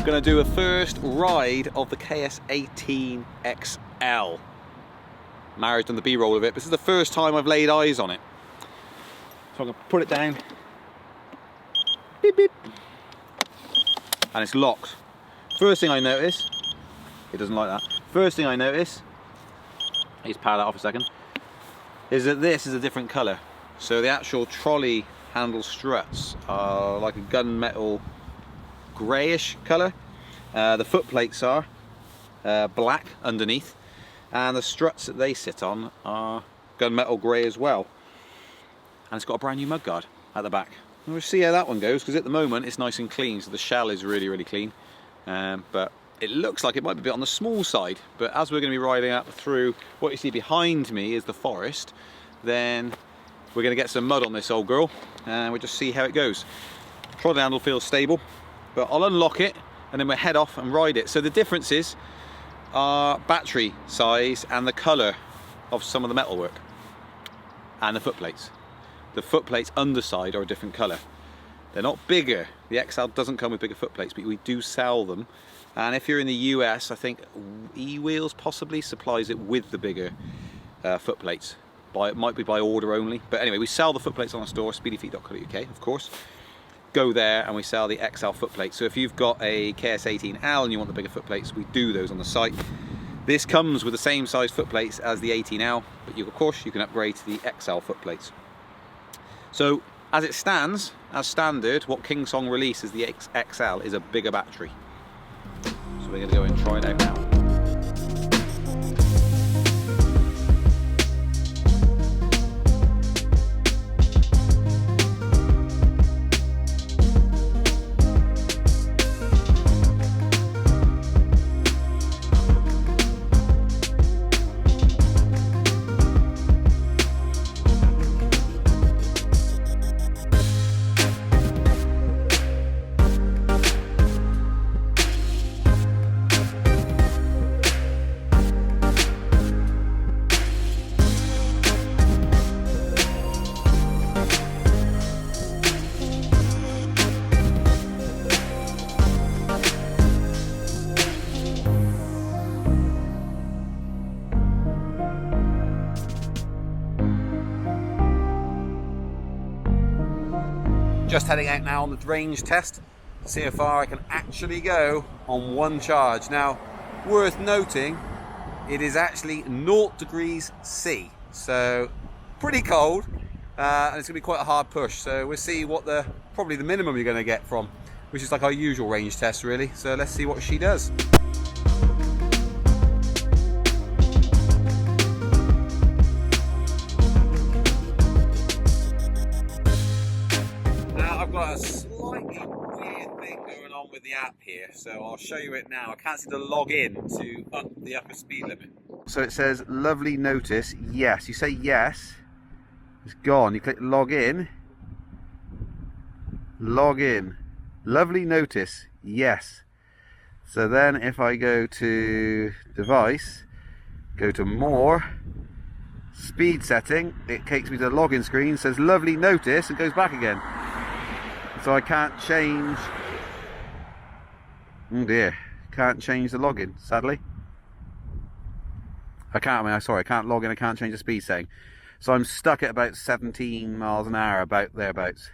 Gonna do a first ride of the KS18 XL. Marriage on the B-roll of it. This is the first time I've laid eyes on it. So I'm gonna put it down. Beep beep. And it's locked. First thing I notice, it doesn't like that. First thing I notice, let's power that off a second, is that this is a different colour. So the actual trolley handle struts are like a gunmetal greyish colour. The foot plates are black underneath, and the struts that they sit on are gunmetal grey as well. And it's got a brand new mudguard at the back. We'll see how that one goes, because at the moment it's nice and clean, so the shell is really clean. But it looks like it might be a bit on the small side, but as we're going to be riding up through what you see behind me is the forest, then we're going to get some mud on this old girl and we'll just see how it goes. Trolley handle feels stable, but I'll unlock it and then we'll head off and ride it. So the differences are battery size and the colour of some of the metalwork and the foot plates. The foot plates underside are a different colour. They're not bigger. The XL doesn't come with bigger foot plates, but we do sell them. And if you're in the US, I think E-Wheels possibly supplies it with the bigger foot plates. It might be by order only. But anyway, we sell the foot plates on our store, speedyfeet.co.uk, of course. Go there and we sell the XL foot plates. So if you've got a KS18L and you want the bigger foot plates, we do those on the site. This comes with the same size foot plates as the 18L, but of course you can upgrade to the XL foot plates. So as it stands, as standard, what Kingsong releases, the XL, is a bigger battery. So we're going to go and try it out now. Just heading out now on the range test to see how far I can actually go on one charge. Now, worth noting, it is actually 0 degrees C, so pretty cold, and it's going to be quite a hard push. So we'll see what probably the minimum you're going to get from, which is like our usual range test really. So let's see what she does. Got a slightly weird thing going on with the app here, so I'll show you it now. I can't seem to log in to up the upper speed limit. So it says lovely notice, yes. You say yes, it's gone. You click log in, lovely notice, yes. So then if I go to device, go to more, speed setting, it takes me to the login screen, says lovely notice, and goes back again. So I can't change, oh dear, can't change the login, sadly. I can't log in, I can't change the speed setting. So I'm stuck at about 17 miles an hour, about thereabouts.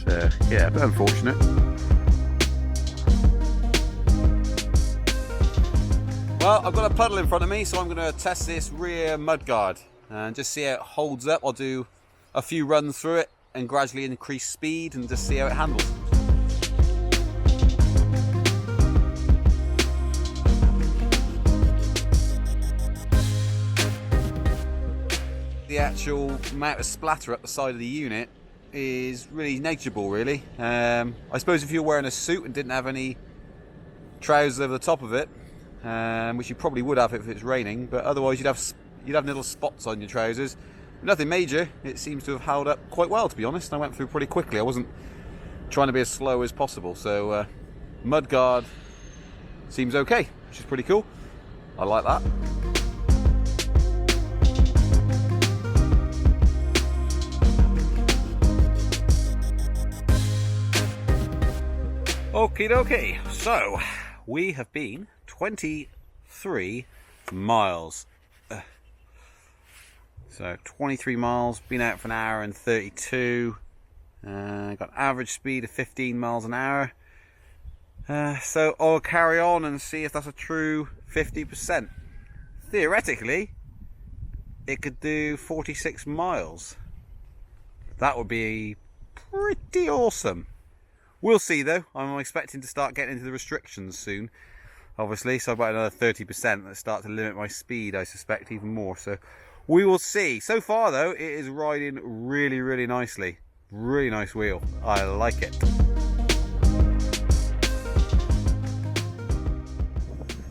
So yeah, a bit unfortunate. Well, I've got a puddle in front of me, so I'm going to test this rear mudguard and just see how it holds up. I'll do a few runs through it and gradually increase speed and just see how it handles. The actual amount of splatter up the side of the unit is really negligible really. I suppose if you're wearing a suit and didn't have any trousers over the top of it, which you probably would have if it's raining, but otherwise you'd have little spots on your trousers. Nothing major. It seems to have held up quite well, to be honest. I went through pretty quickly. I wasn't trying to be as slow as possible. So mudguard seems okay, which is pretty cool. I like that. Okie dokie, so we have been 23 miles. So 23 miles, been out for an hour and 32. Got average speed of 15 miles an hour. So I'll carry on and see if that's a true 50%. Theoretically, it could do 46 miles. That would be pretty awesome. We'll see though. I'm expecting to start getting into the restrictions soon, obviously, so about another 30% that start to limit my speed, I suspect, even more. So we will see. So far though, it is riding really, really nicely. Really nice wheel. I like it.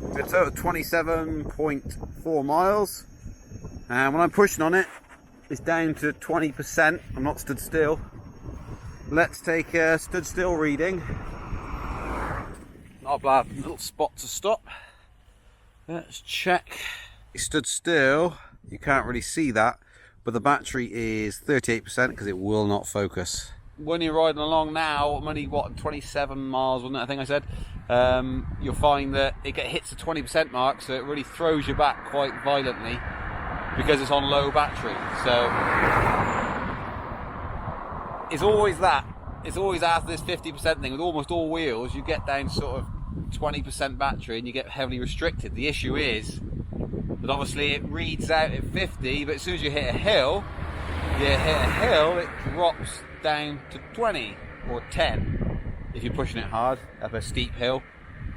A total of 27.4 miles. And when I'm pushing on it, it's down to 20%. I'm not stood still. Let's take a stood still reading. Not a bad little spot to stop. Let's check. It stood still. You can't really see that, but the battery is 38% because it will not focus. When you're riding along now, I'm only, what, 27 miles, wasn't it, I think I said? You'll find that it hits the 20% mark, so it really throws you back quite violently because it's on low battery. So it's always that. It's always after this 50% thing. With almost all wheels, you get down to sort of 20% battery and you get heavily restricted. The issue is that obviously it reads out at 50, but as soon as you hit a hill, it drops down to 20 or 10 if you're pushing it hard up a steep hill.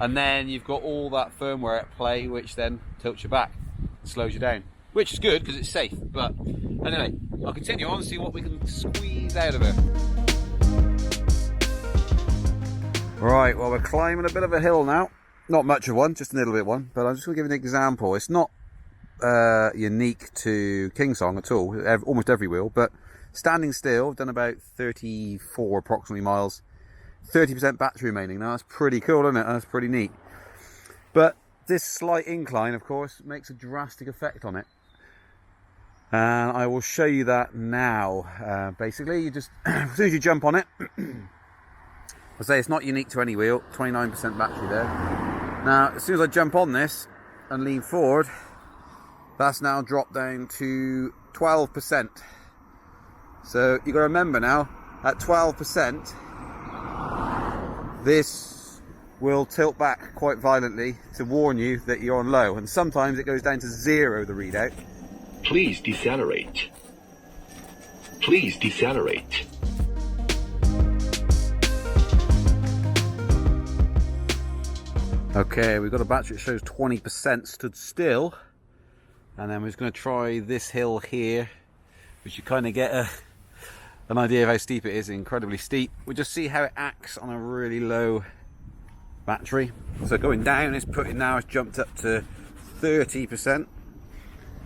And then you've got all that firmware at play, which then tilts you back and slows you down, which is good because it's safe. But anyway, I'll continue on and see what we can squeeze out of it. Right, well, we're climbing a bit of a hill now. Not much of one, just a little bit one, but I'm just going to give you an example. It's not unique to Kingsong at all, almost every wheel, but standing still, done about 34 approximately miles, 30% battery remaining. Now that's pretty cool, isn't it? That's pretty neat. But this slight incline, of course, makes a drastic effect on it. And I will show you that now. Basically, you just, as soon as you jump on it, I'll say it's not unique to any wheel, 29% battery there. Now, as soon as I jump on this and lean forward, that's now dropped down to 12%. So you've got to remember now, at 12%, this will tilt back quite violently to warn you that you're on low. And sometimes it goes down to 0, the readout. Please decelerate. Please decelerate. Okay, we've got a battery that shows 20% stood still. And then we're just going to try this hill here, which you kind of get an idea of how steep it is. Incredibly steep. We'll just see how it acts on a really low battery. So going down, it's jumped up to 30%,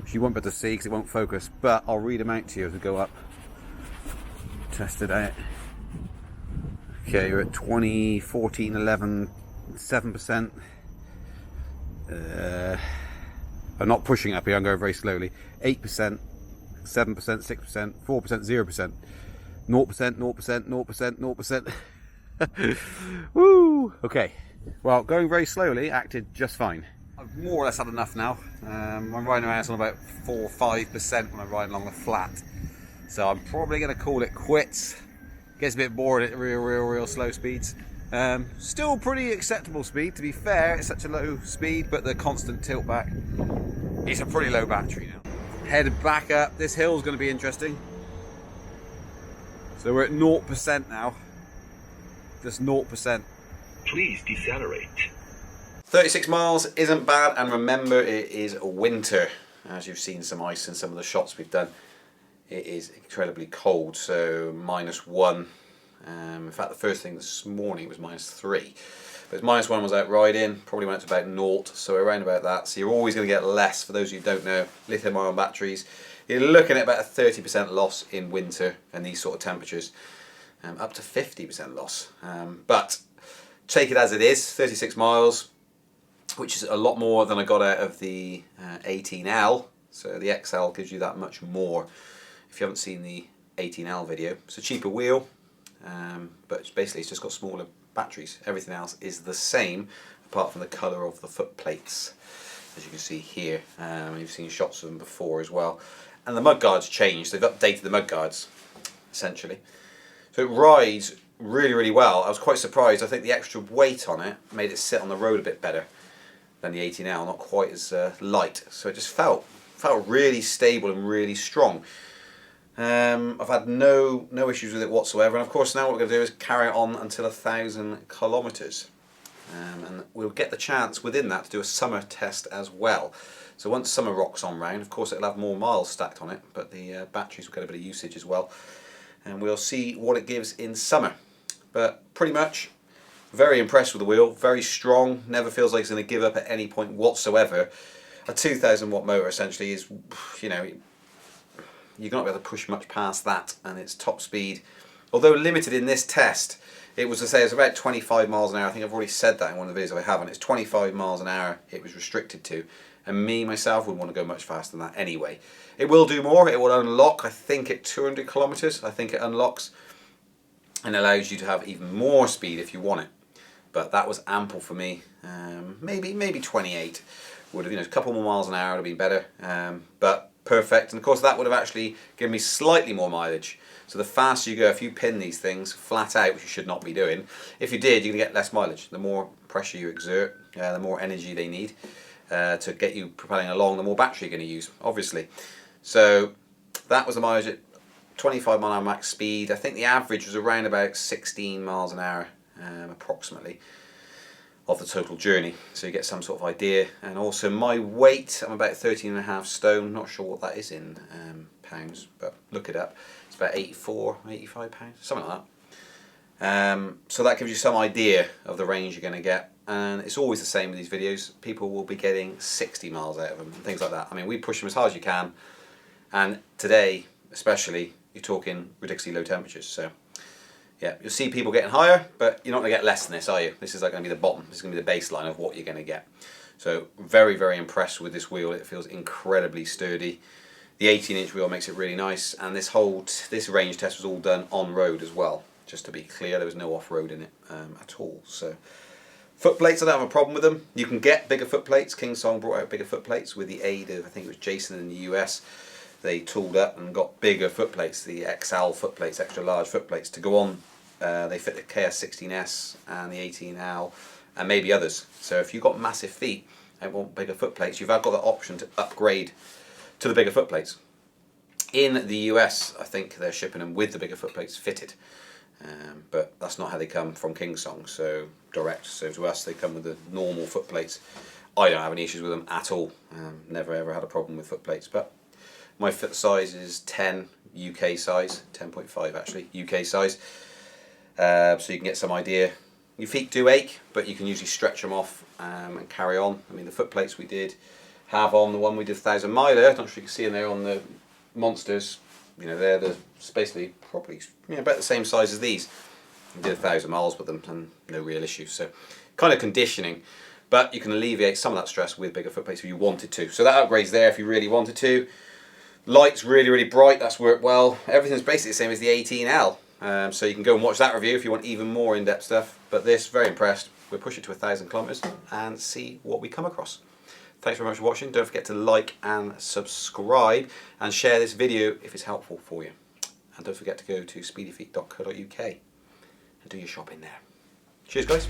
which you won't be able to see because it won't focus, but I'll read them out to you as we go up. Test it out. Okay, you're at 20, 14, 11, 7%. I'm not pushing up here, I'm going very slowly. 8%, 7%, 6%, 4%, 0%, 0%, 0%, 0%. Woo! Okay, well, going very slowly acted just fine. I've more or less had enough now. I'm riding around on about 4 or 5% when I'm riding along the flat. So I'm probably going to call it quits. Gets a bit bored at real slow speeds. Still pretty acceptable speed, to be fair. It's such a low speed, but the constant tilt back. It's a pretty low battery now. Headed back up. This hill's going to be interesting. So we're at 0% now. Just 0%. Please decelerate. 36 miles isn't bad, and remember, it is winter. As you've seen some ice in some of the shots we've done, it is incredibly cold, so -1. In fact, the first thing this morning was -3. But -1 was out riding, probably went to about 0, so around about that. So you're always going to get less. For those of you who don't know, lithium-ion batteries, you're looking at about a 30% loss in winter and these sort of temperatures, up to 50% loss. But take it as it is, 36 miles, which is a lot more than I got out of the 18L. So the XL gives you that much more. If you haven't seen the 18L video, it's a cheaper wheel, but basically it's just got smaller batteries. Everything else is the same apart from the colour of the foot plates, as you can see here. You've seen shots of them before as well. And the mudguards changed. They've updated the mudguards essentially. So it rides really, really well. I was quite surprised. I think the extra weight on it made it sit on the road a bit better than the 18L, not quite as light. So it just felt really stable and really strong. I've had no issues with it whatsoever, and of course now what we're going to do is carry it on until 1,000 kilometres. And we'll get the chance within that to do a summer test as well. So once summer rocks on round, of course it'll have more miles stacked on it, but the batteries will get a bit of usage as well. And we'll see what it gives in summer. But pretty much very impressed with the wheel, very strong, never feels like it's going to give up at any point whatsoever. A 2,000 watt motor essentially is, you know, you're not going to be able to push much past that, and its top speed, although limited in this test, it was to say it's about 25 miles an hour. I think I've already said that in one of the videos I haven't. It's 25 miles an hour it was restricted to, and me myself would want to go much faster than that anyway. It will do more. It will unlock, I think, at 200 kilometers. I think it unlocks and allows you to have even more speed if you want it. But that was ample for me. Maybe 28 would have, you know, a couple more miles an hour would have been better. But perfect, and of course that would have actually given me slightly more mileage. So the faster you go, if you pin these things flat out, which you should not be doing, if you did, you're going to get less mileage. The more pressure you exert, the more energy they need to get you propelling along, the more battery you're going to use, obviously. So that was the mileage at 25 mile an hour max speed. I think the average was around about 16 miles an hour approximately of the total journey, so you get some sort of idea. And also my weight, I'm about 13.5 stone, not sure what that is in pounds, but look it up. It's about 84, 85 pounds, something like that. So that gives you some idea of the range you're going to get, and it's always the same with these videos. People will be getting 60 miles out of them and things like that. I mean, we push them as hard as you can, and today especially you're talking ridiculously low temperatures, so yeah, you'll see people getting higher, but you're not going to get less than this, are you? This is like going to be the bottom. This is going to be the baseline of what you're going to get. So very, very impressed with this wheel. It feels incredibly sturdy. The 18-inch wheel makes it really nice, and this range test was all done on road as well. Just to be clear, there was no off-road in it at all. So foot plates, I don't have a problem with them. You can get bigger foot plates. Kingsong brought out bigger foot plates with the aid of, I think it was Jason in the US. They tooled up and got bigger foot plates, the XL foot plates, extra large foot plates to go on. They fit the KS18S and the 18L and maybe others. So if you've got massive feet and want bigger foot plates, you've got the option to upgrade to the bigger foot plates. In the US, I think they're shipping them with the bigger foot plates fitted, but that's not how they come from Kingsong, so direct. So to us, they come with the normal foot plates. I don't have any issues with them at all. Never ever had a problem with foot plates, but my foot size is 10 UK size, 10.5 actually, UK size. So you can get some idea. Your feet do ache, but you can usually stretch them off and carry on. I mean, the foot plates we did have on the one we did 1,000 miler, I'm not sure you can see in there on the Monsters, you know, they're basically probably, you know, about the same size as these. We did 1,000 miles with them and no real issues. So kind of conditioning, but you can alleviate some of that stress with bigger foot plates if you wanted to. So that upgrade's there if you really wanted to. Light's really, really bright, that's worked well. Everything's basically the same as the 18L. So you can go and watch that review if you want even more in-depth stuff. But this, very impressed. We'll push it to 1,000 kilometers and see what we come across. Thanks very much for watching. Don't forget to like and subscribe and share this video if it's helpful for you. And don't forget to go to speedyfeet.co.uk and do your shopping there. Cheers guys.